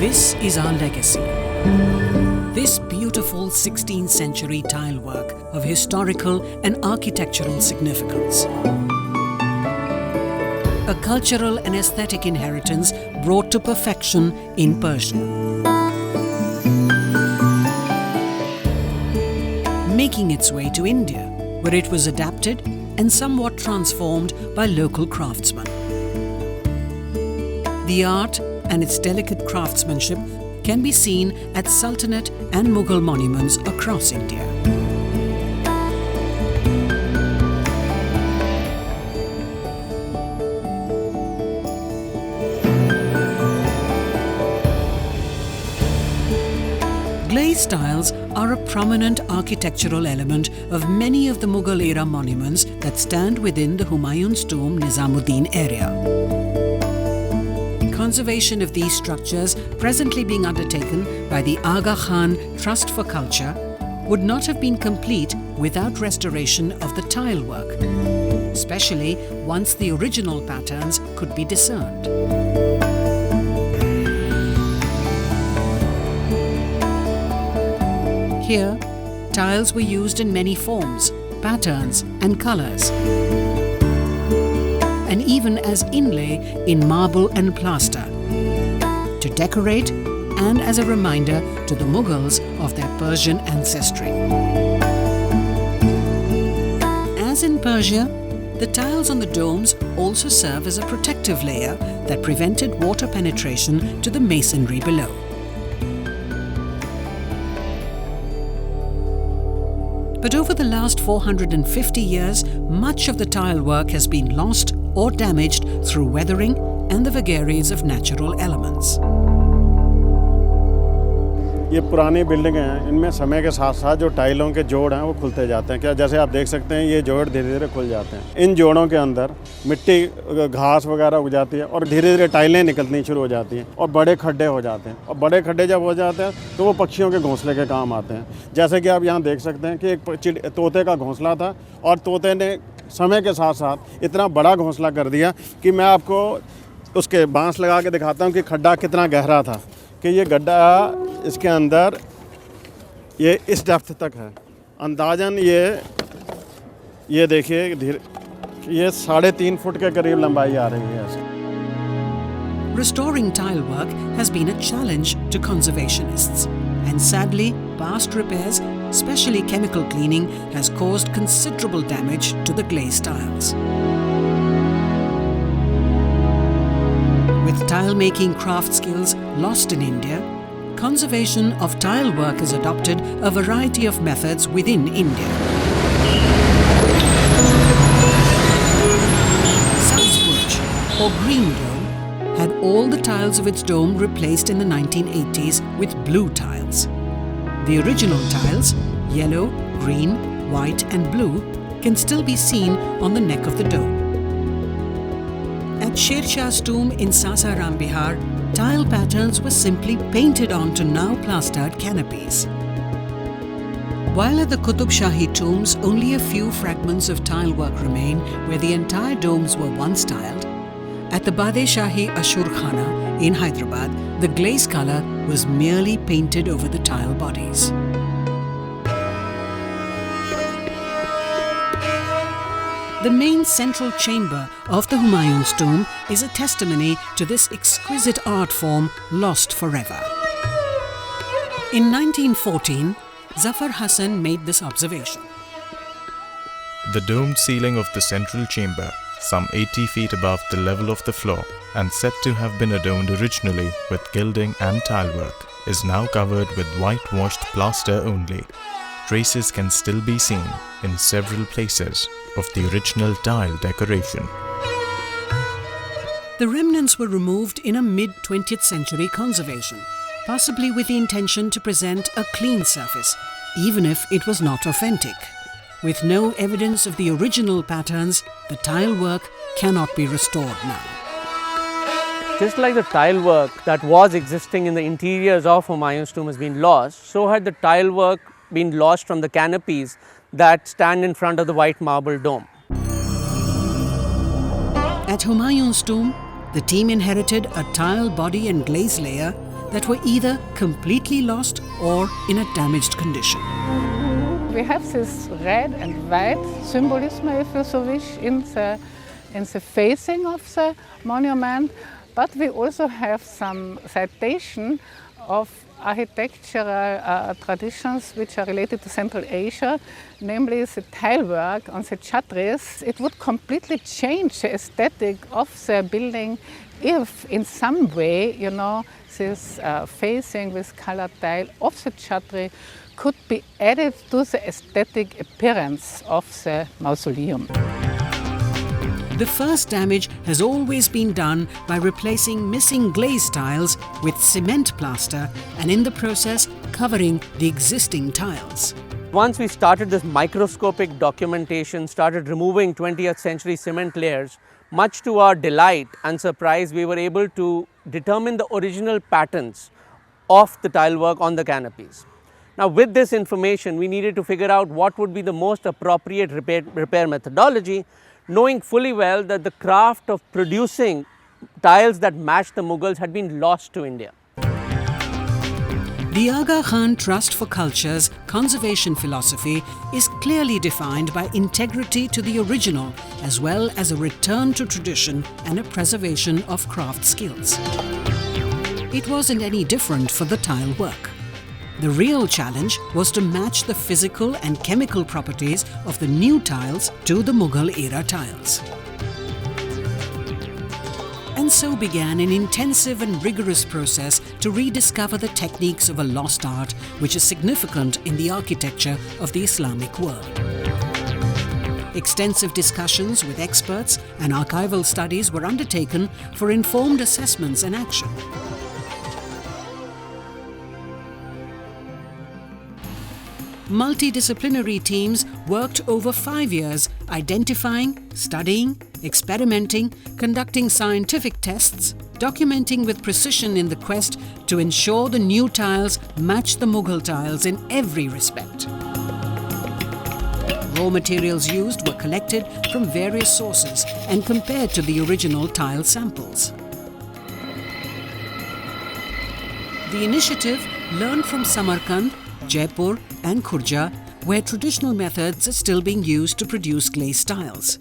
This is our legacy. This beautiful 16th century tile work of historical and architectural significance. A cultural and aesthetic inheritance brought to perfection in Persia. Making its way to India, where it was adapted and somewhat transformed by local craftsmen. The art and its delicate craftsmanship can be seen at Sultanate and Mughal monuments across India. Glazed tiles are a prominent architectural element of many of the Mughal-era monuments that stand within the Humayun's tomb Nizamuddin area. Conservation of these structures, presently being undertaken by the Aga Khan Trust for Culture, would not have been complete without restoration of the tile work, especially once the original patterns could be discerned. Here, tiles were used in many forms, patterns and colours, and even as inlay in marble and plaster, to decorate and as a reminder to the Mughals of their Persian ancestry. As in Persia, the tiles on the domes also serve as a protective layer that prevented water penetration to the masonry below. But over the last 450 years, much of the tile work has been lost or damaged through weathering and the vagaries of natural elements. ये पुरानी building हैं, इनमें समय के साथ साथ जो टाइलों के जोड़ हैं वो खुलते जाते हैं। क्या जैसे आप देख सकते हैं, ये जोड़ धीरे धीरे खुल जाते हैं। इन जोड़ों के अंदर मिट्टी, घास वगैरह उग जाती है और धीरे धीरे टाइलें निकलनी शुरू हो जाती हैं और बड़े खड्डे हो जाते हैं। और बड़े खड्डे जब हो जाते हैं तो वो पक्षियों के घोंसले के काम आते हैं। जैसे कि आप यहाँ देख सकते हैं कि एक तोते का घोंसला था और तोते ने समय के साथ साथ इतना बड़ा घोंसला कर दिया कि मैं आपको उसके बांस लगा के दिखाता हूँ कि खड्डा कितना गहरा था, कि ये गड्ढा इसके अंदर ये इस डेप्थ तक है। अंदाजन ये देखिए ये 3.5 फुट के करीब लंबाई आ रही है। Restoring tile work has been a challenge to conservationists, and sadly, past repairs, especially chemical cleaning, has caused considerable damage to the glazed tiles. With tile-making craft skills lost in India, conservation of tile work has adopted a variety of methods within India. Salzburg, or Green Dome, had all the tiles of its dome replaced in the 1980s with blue tiles. The original tiles, yellow, green, white and blue, can still be seen on the neck of the dome. At Sher Shah's tomb in Sasaram, Bihar, tile patterns were simply painted onto now plastered canopies. While at the Qutub Shahi tombs only a few fragments of tile work remain where the entire domes were once tiled, at the Bade Shahi Ashur Khana in Hyderabad, the glaze colour was merely painted over the tile bodies. The main central chamber of the Humayun's tomb is a testimony to this exquisite art form lost forever. In 1914, Zafar Hassan made this observation. The domed ceiling of the central chamber, some 80 feet above the level of the floor and said to have been adorned originally with gilding and tilework, is now covered with whitewashed plaster only. Traces can still be seen in several places of the original tile decoration. The remnants were removed in a mid-20th century conservation, possibly with the intention to present a clean surface, even if it was not authentic. With no evidence of the original patterns, the tile work cannot be restored now. Just like the tile work that was existing in the interiors of Humayun's tomb has been lost, so had the tile work been lost from the canopies that stand in front of the white marble dome. At Humayun's tomb, the team inherited a tile body and glaze layer that were either completely lost or in a damaged condition. We have this red and white symbolism, if you so wish, in the facing of the monument, but we also have some citation of architectural traditions which are related to Central Asia, namely the tile work on the chhatris. It would completely change the aesthetic of the building if in some way, this facing with colored tile of the chhatri could be added to the aesthetic appearance of the mausoleum. The first damage has always been done by replacing missing glaze tiles with cement plaster and in the process covering the existing tiles. Once we started this microscopic documentation, started removing 20th century cement layers, much to our delight and surprise, we were able to determine the original patterns of the tile work on the canopies. Now, with this information, we needed to figure out what would be the most appropriate repair methodology, knowing fully well that the craft of producing tiles that matched the Mughals had been lost to India. The Aga Khan Trust for Culture's conservation philosophy is clearly defined by integrity to the original, as well as a return to tradition and a preservation of craft skills. It wasn't any different for the tile work. The real challenge was to match the physical and chemical properties of the new tiles to the Mughal era tiles. And so began an intensive and rigorous process to rediscover the techniques of a lost art which is significant in the architecture of the Islamic world. Extensive discussions with experts and archival studies were undertaken for informed assessments and action. Multidisciplinary teams worked over 5 years identifying, studying, experimenting, conducting scientific tests, documenting with precision in the quest to ensure the new tiles match the Mughal tiles in every respect. Raw materials used were collected from various sources and compared to the original tile samples. The initiative learned from Samarkand, Jaipur and Khurja, where traditional methods are still being used to produce glazed tiles.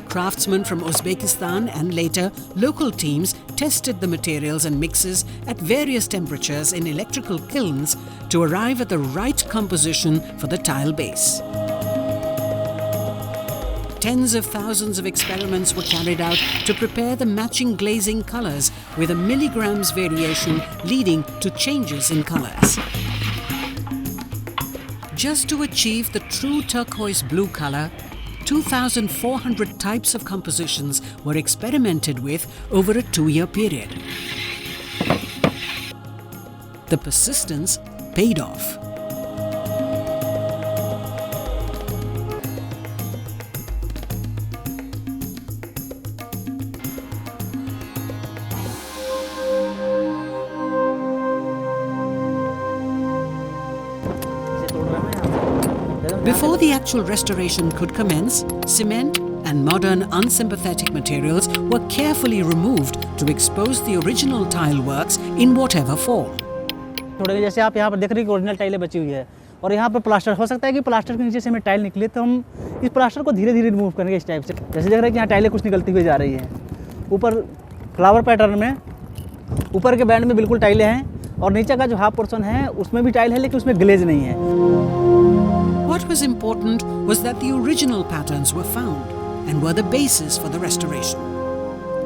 Craftsmen from Uzbekistan and later local teams tested the materials and mixes at various temperatures in electrical kilns to arrive at the right composition for the tile base. Tens of thousands of experiments were carried out to prepare the matching glazing colors with a milligrams variation leading to changes in colors. Just to achieve the true turquoise blue color, 2,400 types of compositions were experimented with over a 2-year period. The persistence paid off. Before the actual restoration could commence, cement and modern unsympathetic materials were carefully removed to expose the original tile works in whatever form. थोड़े जैसे आप यहाँ पर देख रहे हैं कि original टाइलें बची हुई है और यहाँ पर प्लास्टर हो सकता है कि प्लास्टर के नीचे से हमें टाइल निकले तो हम इस प्लास्टर को धीरे धीरे रिमूव करेंगे इस टाइप से। जैसे देख रहे हैं कि यहाँ टाइलें कुछ निकलती हुई जा रही हैं। ऊपर फ्लावर पैटर्न में ऊपर के बैंड में बिल्कुल टाइलें हैं और नीचे का जो हाफ पोर्शन है उसमें भी टाइल है लेकिन उसमें ग्लेज नहीं है। What was important was that the original patterns were found and were the basis for the restoration.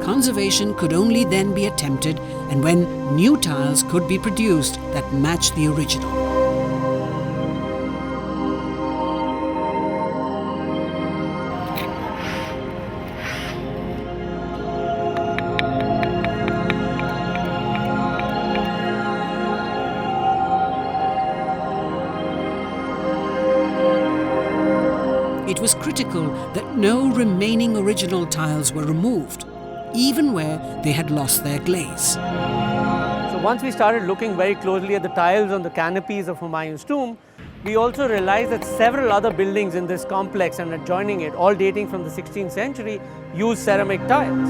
Conservation could only then be attempted and when new tiles could be produced that matched the original. It was critical that no remaining original tiles were removed, even where they had lost their glaze. So once we started looking very closely at the tiles on the canopies of Humayun's tomb, we also realized that several other buildings in this complex and adjoining it, all dating from the 16th century, used ceramic tiles.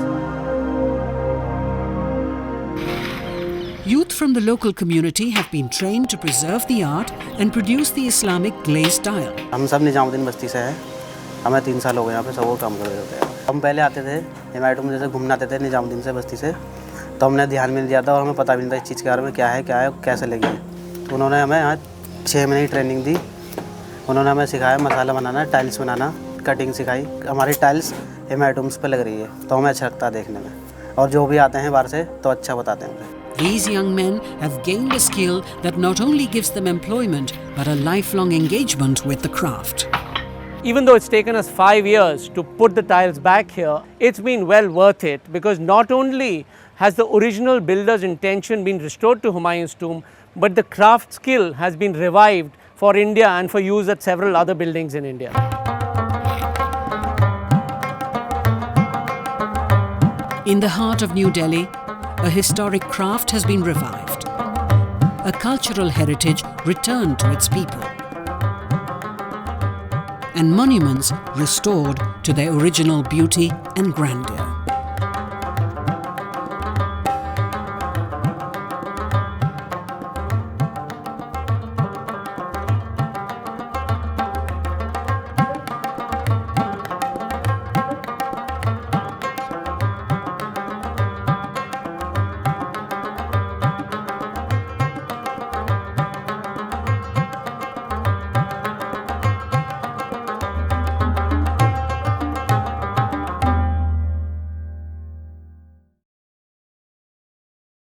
Youth from the local community have been trained to preserve the art and produce the Islamic glazed tile. हम सब निजामुद्दीन बस्ती से हैं। हमें 3 साल हो गए यहाँ पे, सब वो काम कर रहे होते हैं। हम पहले आते थे हुमायूं जैसे घूमने आते थे निजामुद्दीन से बस्ती से, तो हमने ध्यान में नहीं दिया था और हमें पता भी नहीं था इस चीज़ के बारे में क्या है कैसे लगी है। तो उन्होंने हमें यहाँ 6 महीने की ट्रेनिंग दी। उन्होंने हमें सिखाया मसाला बनाना, टाइल्स बनाना, कटिंग सिखाई। हमारी टाइल्स हुमायूं पे लग रही है तो हमें अच्छा लगता है देखने में, और जो भी आते हैं बाहर से तो अच्छा बताते हैं। These young men have gained a skill that not only gives them employment but a lifelong engagement with the craft. Even though it's taken us 5 years to put the tiles back here, it's been well worth it, because not only has the original builder's intention been restored to Humayun's tomb, but the craft skill has been revived for India and for use at several other buildings in India. In the heart of New Delhi, a historic craft has been revived. A cultural heritage returned to its people. And monuments restored to their original beauty and grandeur.